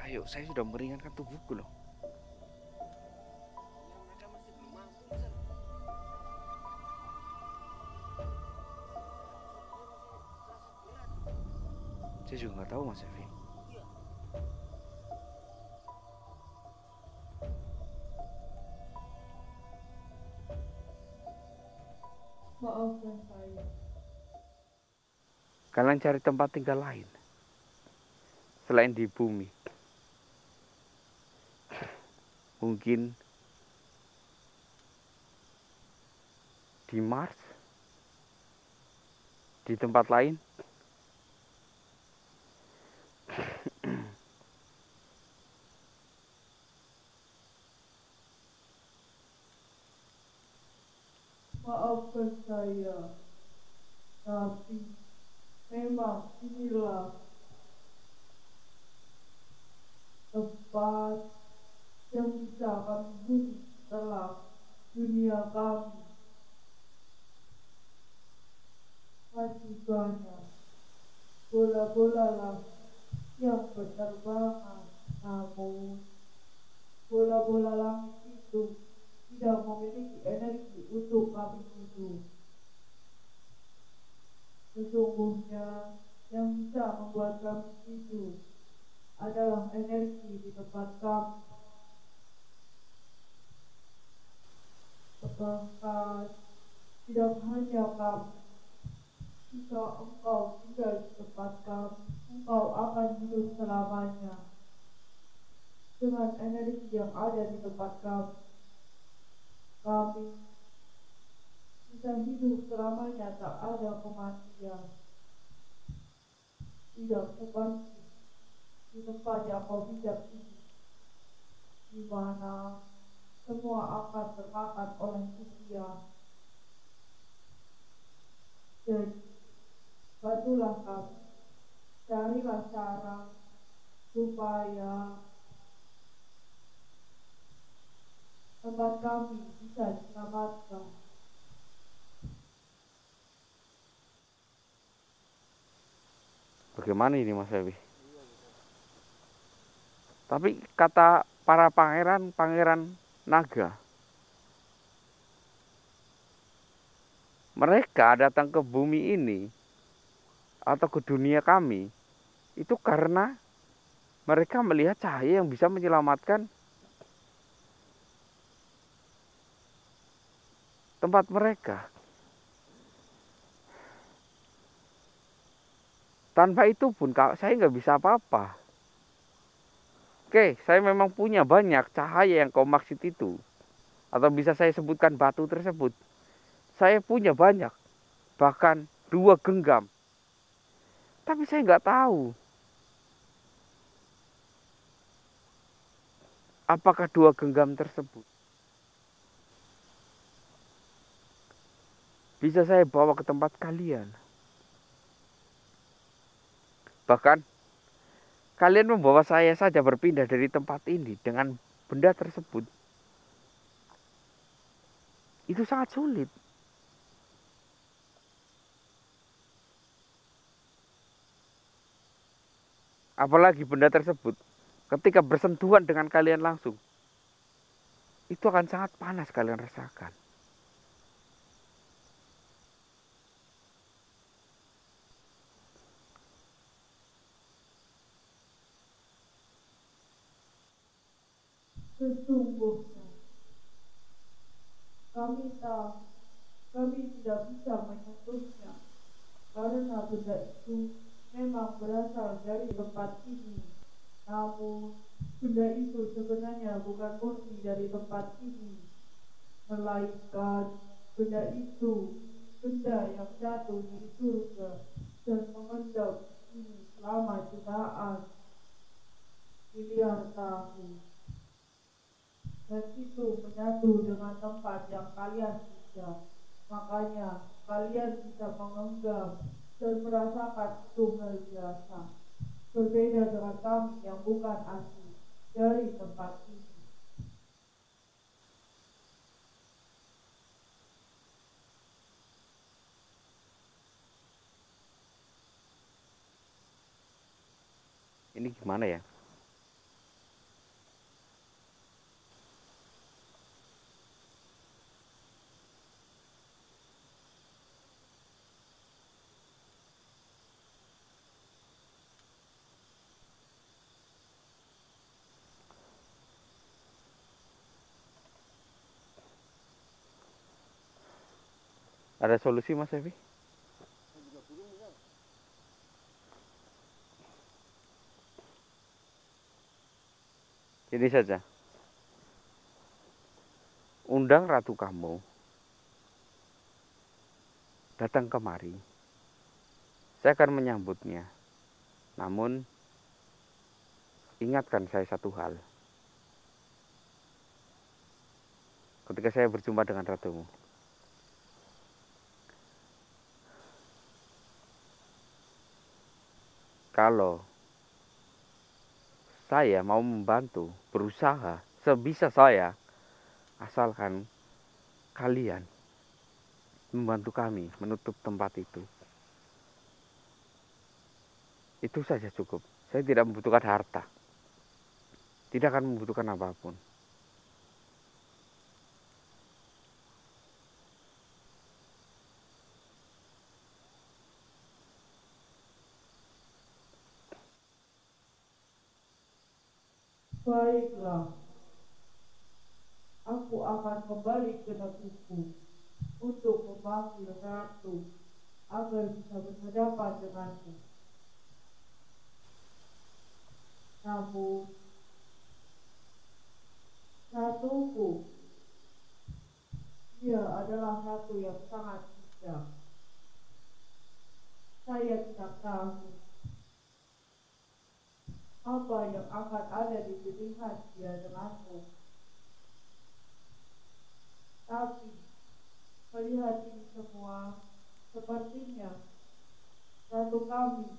Ayo, saya sudah meringankan tubuhku loh. Ya mereka masih belum mampu, Sir. Dia masih terasa berat. Saya juga nggak tahu Mas Evi. Iya. Maafkan saya. Kalian cari tempat tinggal lain selain di bumi. Mungkin di Mars, di tempat lain. Maafkan saya. Tapi memang inilah tempat yang bisa kami huni setelah dunia kami. Masih banyak bola-bola lah yang berterbangan, namun bola-bola langit itu tidak memiliki energi untuk kami hidup. Sesungguhnya yang bisa membuat kami hidup adalah energi di tempat kami. Bahkan tidak hanya kami, jika engkau tinggal di tempat kami, engkau akan hidup selamanya dengan energi yang ada di tempat kami. Kami bisa hidup selamanya, tak ada kematian. Tidak seperti di tempat yang kau pijak ini, di mana semua akan termakan oleh usia. Jadi, bantulah kami, carilah cara supaya tempat kami bisa diselamatkan. Bagaimana ini Mas Evi? Tapi kata para pangeran naga, mereka datang ke bumi ini atau ke dunia kami itu karena mereka melihat cahaya yang bisa menyelamatkan tempat mereka. Tanpa itu pun saya nggak bisa apa-apa. Oke, saya memang punya banyak cahaya yang kau maksud itu. Atau bisa saya sebutkan batu tersebut. Saya punya banyak. Bahkan 2 genggam. Tapi saya nggak tahu. Apakah 2 genggam tersebut bisa saya bawa ke tempat kalian? Bahkan kalian membawa saya saja berpindah dari tempat ini dengan benda tersebut. Itu sangat sulit. Apalagi benda tersebut ketika bersentuhan dengan kalian langsung, itu akan sangat panas kalian rasakan. Sesungguhnya, kami tahu kami tidak bisa menyentuhnya karena benda itu memang berasal dari tempat ini. Namun, benda itu sebenarnya bukan murni dari tempat ini, melainkan benda itu benda yang jatuh dari surga dan mengendap di sini selama jutaan miliar tahun. Dan itu menyatu dengan tempat yang kalian pijak. Makanya kalian bisa mengenggam dan merasakan itu hal biasa. Berbeda dengan kami yang bukan asli dari tempat ini. Ini gimana ya? Ada solusi Mas Evi? Saya juga bingung ya. Ini saja. Undang ratu kamu datang kemari. Saya akan menyambutnya. Namun ingatkan saya satu hal. Ketika saya berjumpa dengan ratumu, kalau saya mau membantu, berusaha sebisa saya, asalkan kalian membantu kami menutup tempat itu. Itu saja cukup. Saya tidak membutuhkan harta. Tidak akan membutuhkan apapun. Baiklah, aku akan kembali ke negeriku untuk memanggil ratu agar bisa berhadapan denganku. Namun, ratuku, dia adalah ratu yang sangat bijak. Saya tidak tahu apa yang akan ada di pilihan dia denganku. Tapi, melihat ini semua, sepertinya ratu kami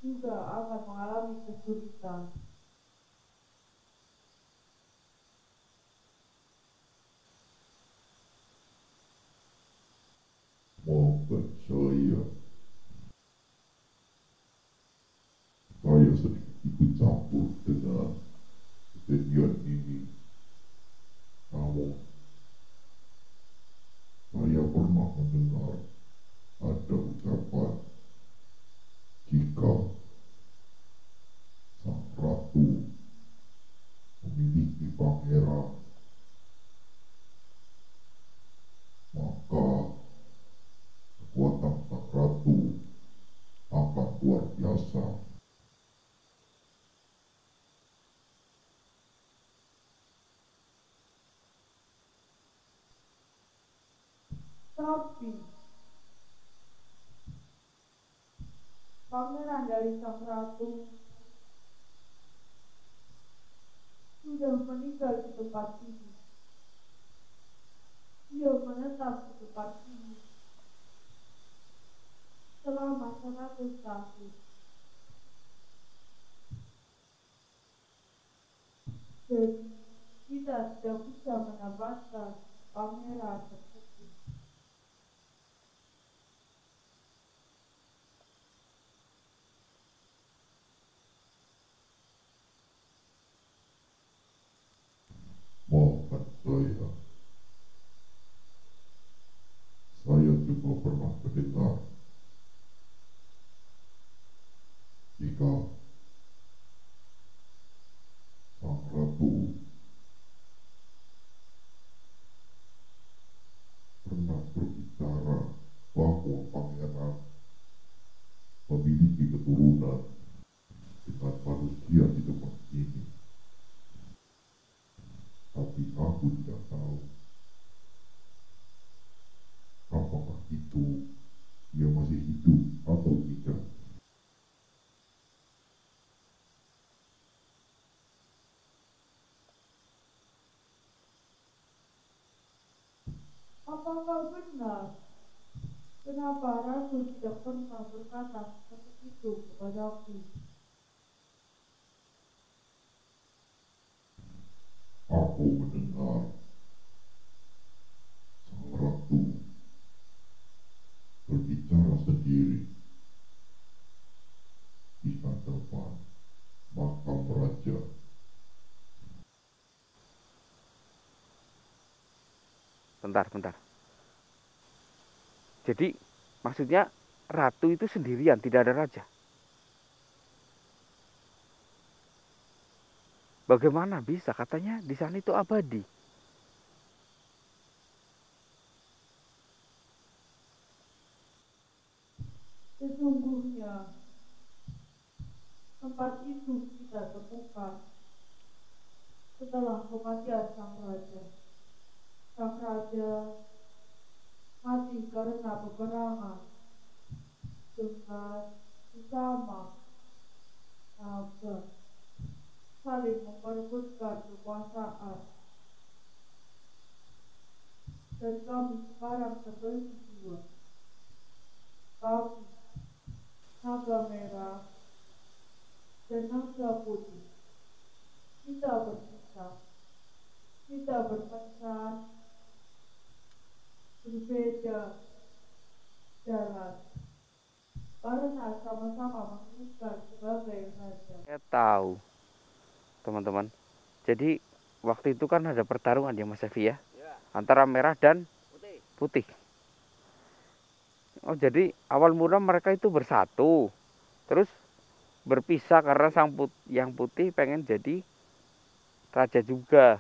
juga akan mengalami kesulitan. Maafkan saya sedikit ikut campur dengan kejadian ini. Namun, saya pernah mendengar ada ucapan jika sang ratu memiliki pangeran, maka kekuatan sang ratu akan luar biasa. Tapi, pangeran dari sang ratu sudah meninggal di tempat ini. Dia menetap di tempat ini selama 100 tahun. Jadi, kita tidak bisa menambahkan pangeran tersebut. Maafkan saya juga pernah mendengar jika sang ratu pernah berbicara bahwa pangeran memiliki keturunan dengan manusia di tempat ini. Tapi aku tidak tahu apakah itu dia masih hidup atau tidak. Apakah benar? Kenapa ratu tidak pernah berkata seperti itu kepadaku? Aku mendengar sang ratu berbicara Bentar. Jadi maksudnya ratu itu sendirian, tidak ada raja. Bagaimana bisa? Katanya di sana itu abadi. Sesungguhnya tempat itu kita temukan setelah kematian sang raja. Sang raja mati karena peperangan dengan sesama naga, saling memperebutkan kekuasaan. Dan kami sekarang terbagi dua. Kami, naga merah dan naga putih. Kita berpisah. Kita berpesan berbeda jalan karena sama-sama menginginkan sebagai raja. Saya tahu, teman-teman. Jadi waktu itu kan ada pertarungan ya Mas Evi ya, antara merah dan putih. Oh, jadi awal mula mereka itu bersatu, terus berpisah karena yang putih pengen jadi raja juga.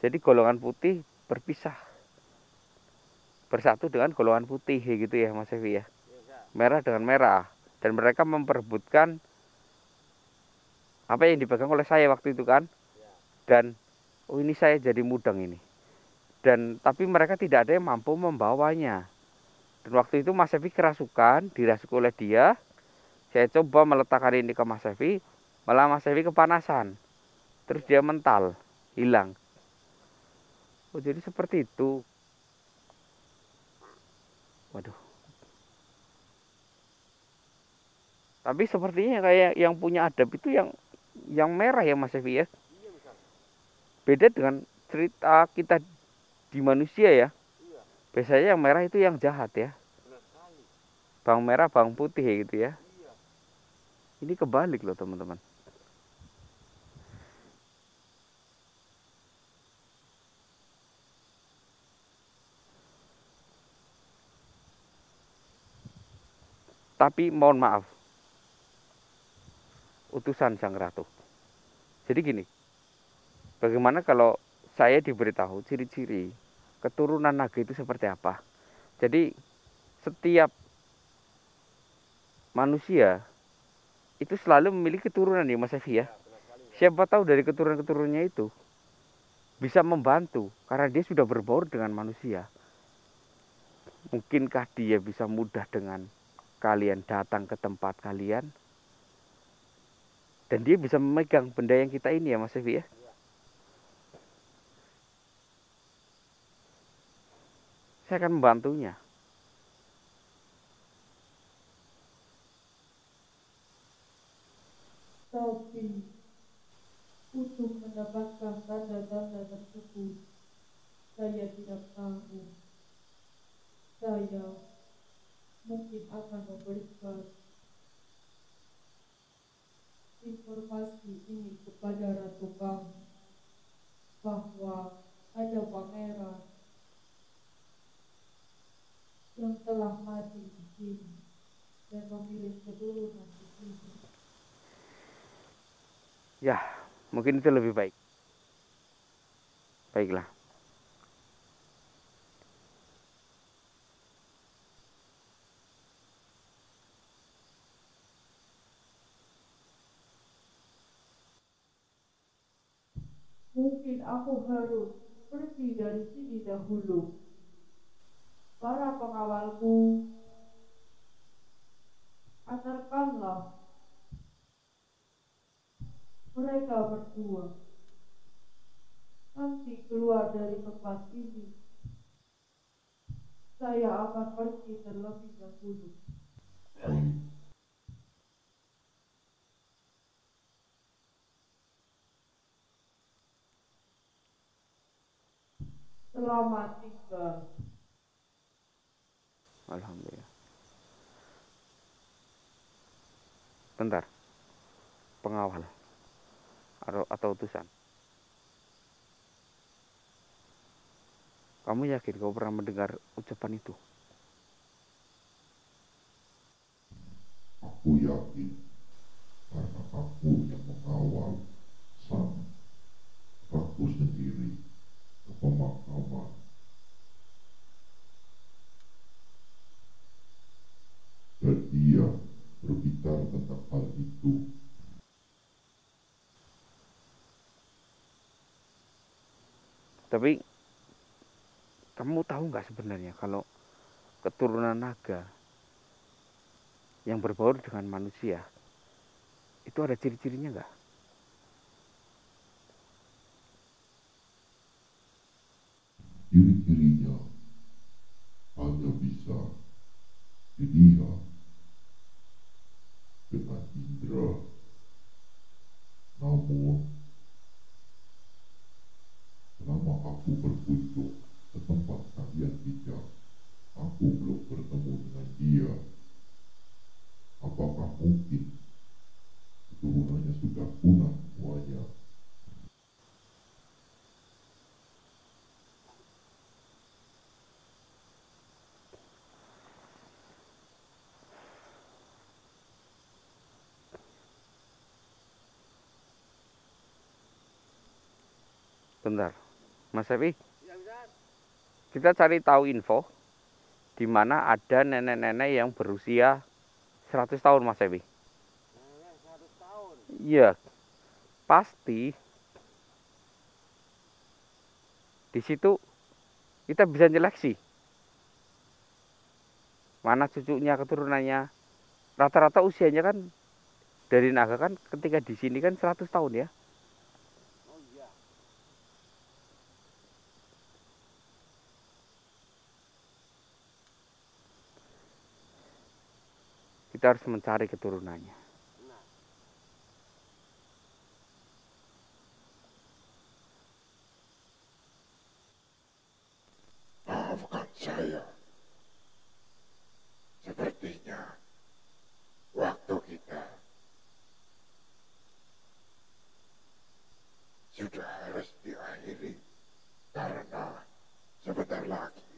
Jadi golongan putih berpisah, bersatu dengan golongan putih gitu ya Mas Evi ya. Merah dengan merah, dan mereka memperebutkan apa yang dipegang oleh saya waktu itu kan. Dan oh, ini saya jadi mudeng ini. Dan tapi mereka tidak ada yang mampu membawanya. Dan waktu itu Mas Evi kerasukan, dirasuk oleh dia. Saya coba meletakkan ini ke Mas Evi, malah Mas Evi kepanasan. Terus dia mental, hilang. Oh, jadi seperti itu. Waduh. Tapi sepertinya kayak yang punya adab itu yang merah ya Mas Evi ya. Beda dengan cerita kita di manusia ya. Biasanya yang merah itu yang jahat ya. Bawang merah, bawang putih gitu ya. Ini kebalik loh teman-teman. Tapi mohon maaf, utusan sang ratu. Jadi gini, bagaimana kalau saya diberitahu ciri-ciri keturunan naga itu seperti apa? Jadi setiap manusia itu selalu memiliki keturunan ya Mas Evi ya. Siapa tahu dari keturunan-keturunannya itu bisa membantu karena dia sudah berbaur dengan manusia. Mungkinkah dia bisa mudah dengan kalian datang ke tempat kalian? Dan dia bisa memegang benda yang kita ini ya Mas Evi ya. Saya akan membantunya. Tapi untuk mendapatkan tanda-tanda tersebut, saya tidak tahu. Saya mungkin akan memberikan informasi ini kepada ratu kami bahwa ada pangeran yang telah mati di sini dan memilih keturunan di sini. Ya, mungkin itu lebih baik. Baiklah. Mungkin aku harus pergi dari sini dahulu. Para pengawalku, antarkanlah mereka berdua nanti keluar dari tempat ini. Saya akan pergi terlebih dahulu. Selamat tinggal. Alhamdulillah. Bentar. Pengawal atau utusan. Kamu yakin kau pernah mendengar ucapan itu? Aku yakin karena aku yang mengawal sang ratu sendiri ke pemakaman. Dan dia berbicara tentang hal itu. Tapi kamu tahu nggak sebenarnya kalau keturunan naga yang berbaur dengan manusia itu ada ciri-cirinya nggak? Ciri-cirinya hanya bisa dilihat dengan indera. Namun, selama aku berkunjung ke tempat kalian bijak, aku belum bertemu dengan dia. Apakah mungkin keturunannya sudah punah semuanya? Bentar, Mas Evi, Ya, Ustaz. kita cari tahu info di mana ada nenek-nenek yang berusia 100 tahun, Mas Evi. Nenek 100 tahun. Iya, pasti di situ kita bisa seleksi mana cucunya, keturunannya. Rata-rata usianya kan dari naga kan ketika di sini kan 100 tahun ya. Oh iya. Kita harus mencari keturunannya. Nah, Maafkan saya. Sepertinya waktu kita sudah harus diakhiri karena sebentar lagi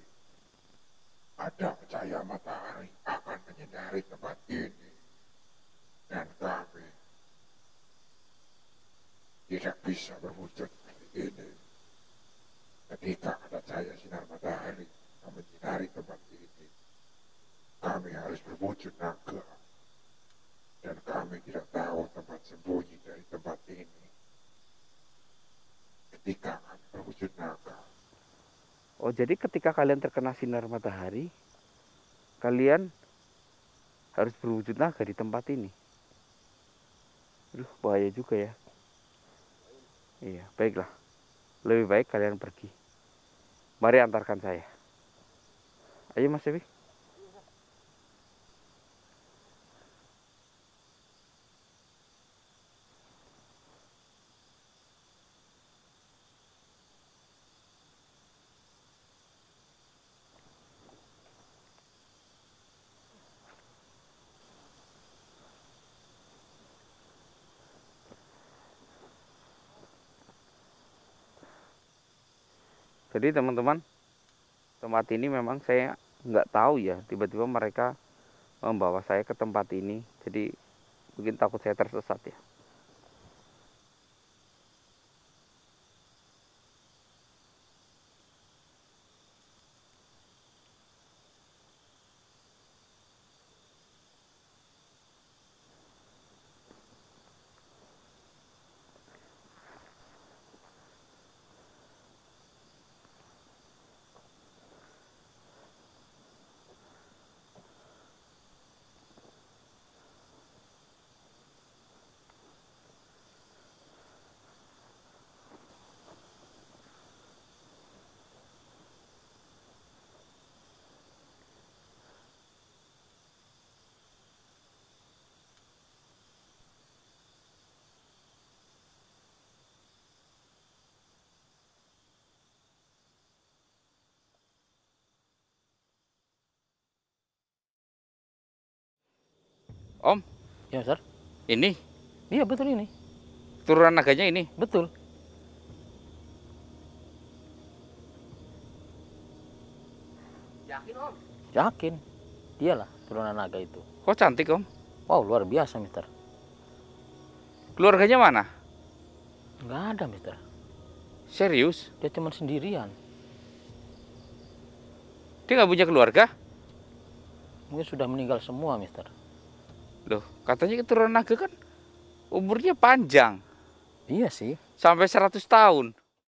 ada cahaya matahari akan menyinari tempat ini dan kami tidak bisa berwujud seperti ini. Ketika ada cahaya sinar matahari yang menyinari tempat ini, kami harus berwujud naga dan kami tidak tahu tempat sembunyi dari tempat ini. Ketika kami berwujud naga, Oh, jadi ketika kalian terkena sinar matahari, kalian harus berwujud naga di tempat ini. Aduh, bahaya juga ya. Iya, baiklah. Lebih baik kalian pergi. Mari antarkan saya. Ayo Mas Evi. Jadi teman-teman, tempat ini memang saya nggak tahu ya. Tiba-tiba mereka membawa saya ke tempat ini. Jadi mungkin takut saya tersesat ya. Om, Ya, Sir. ini Iya, betul ini. turunan naganya ini. Betul. Yakin. Dialah turunan naga itu. Kok cantik om? Wow, luar biasa, Mister. Keluarganya mana? Nggak ada, Mister. Serius? Dia cuma sendirian. Dia nggak punya keluarga? Mungkin sudah meninggal semua, Mister. Loh, katanya keturunan naga kan umurnya panjang. Iya sih. Sampai 100 tahun.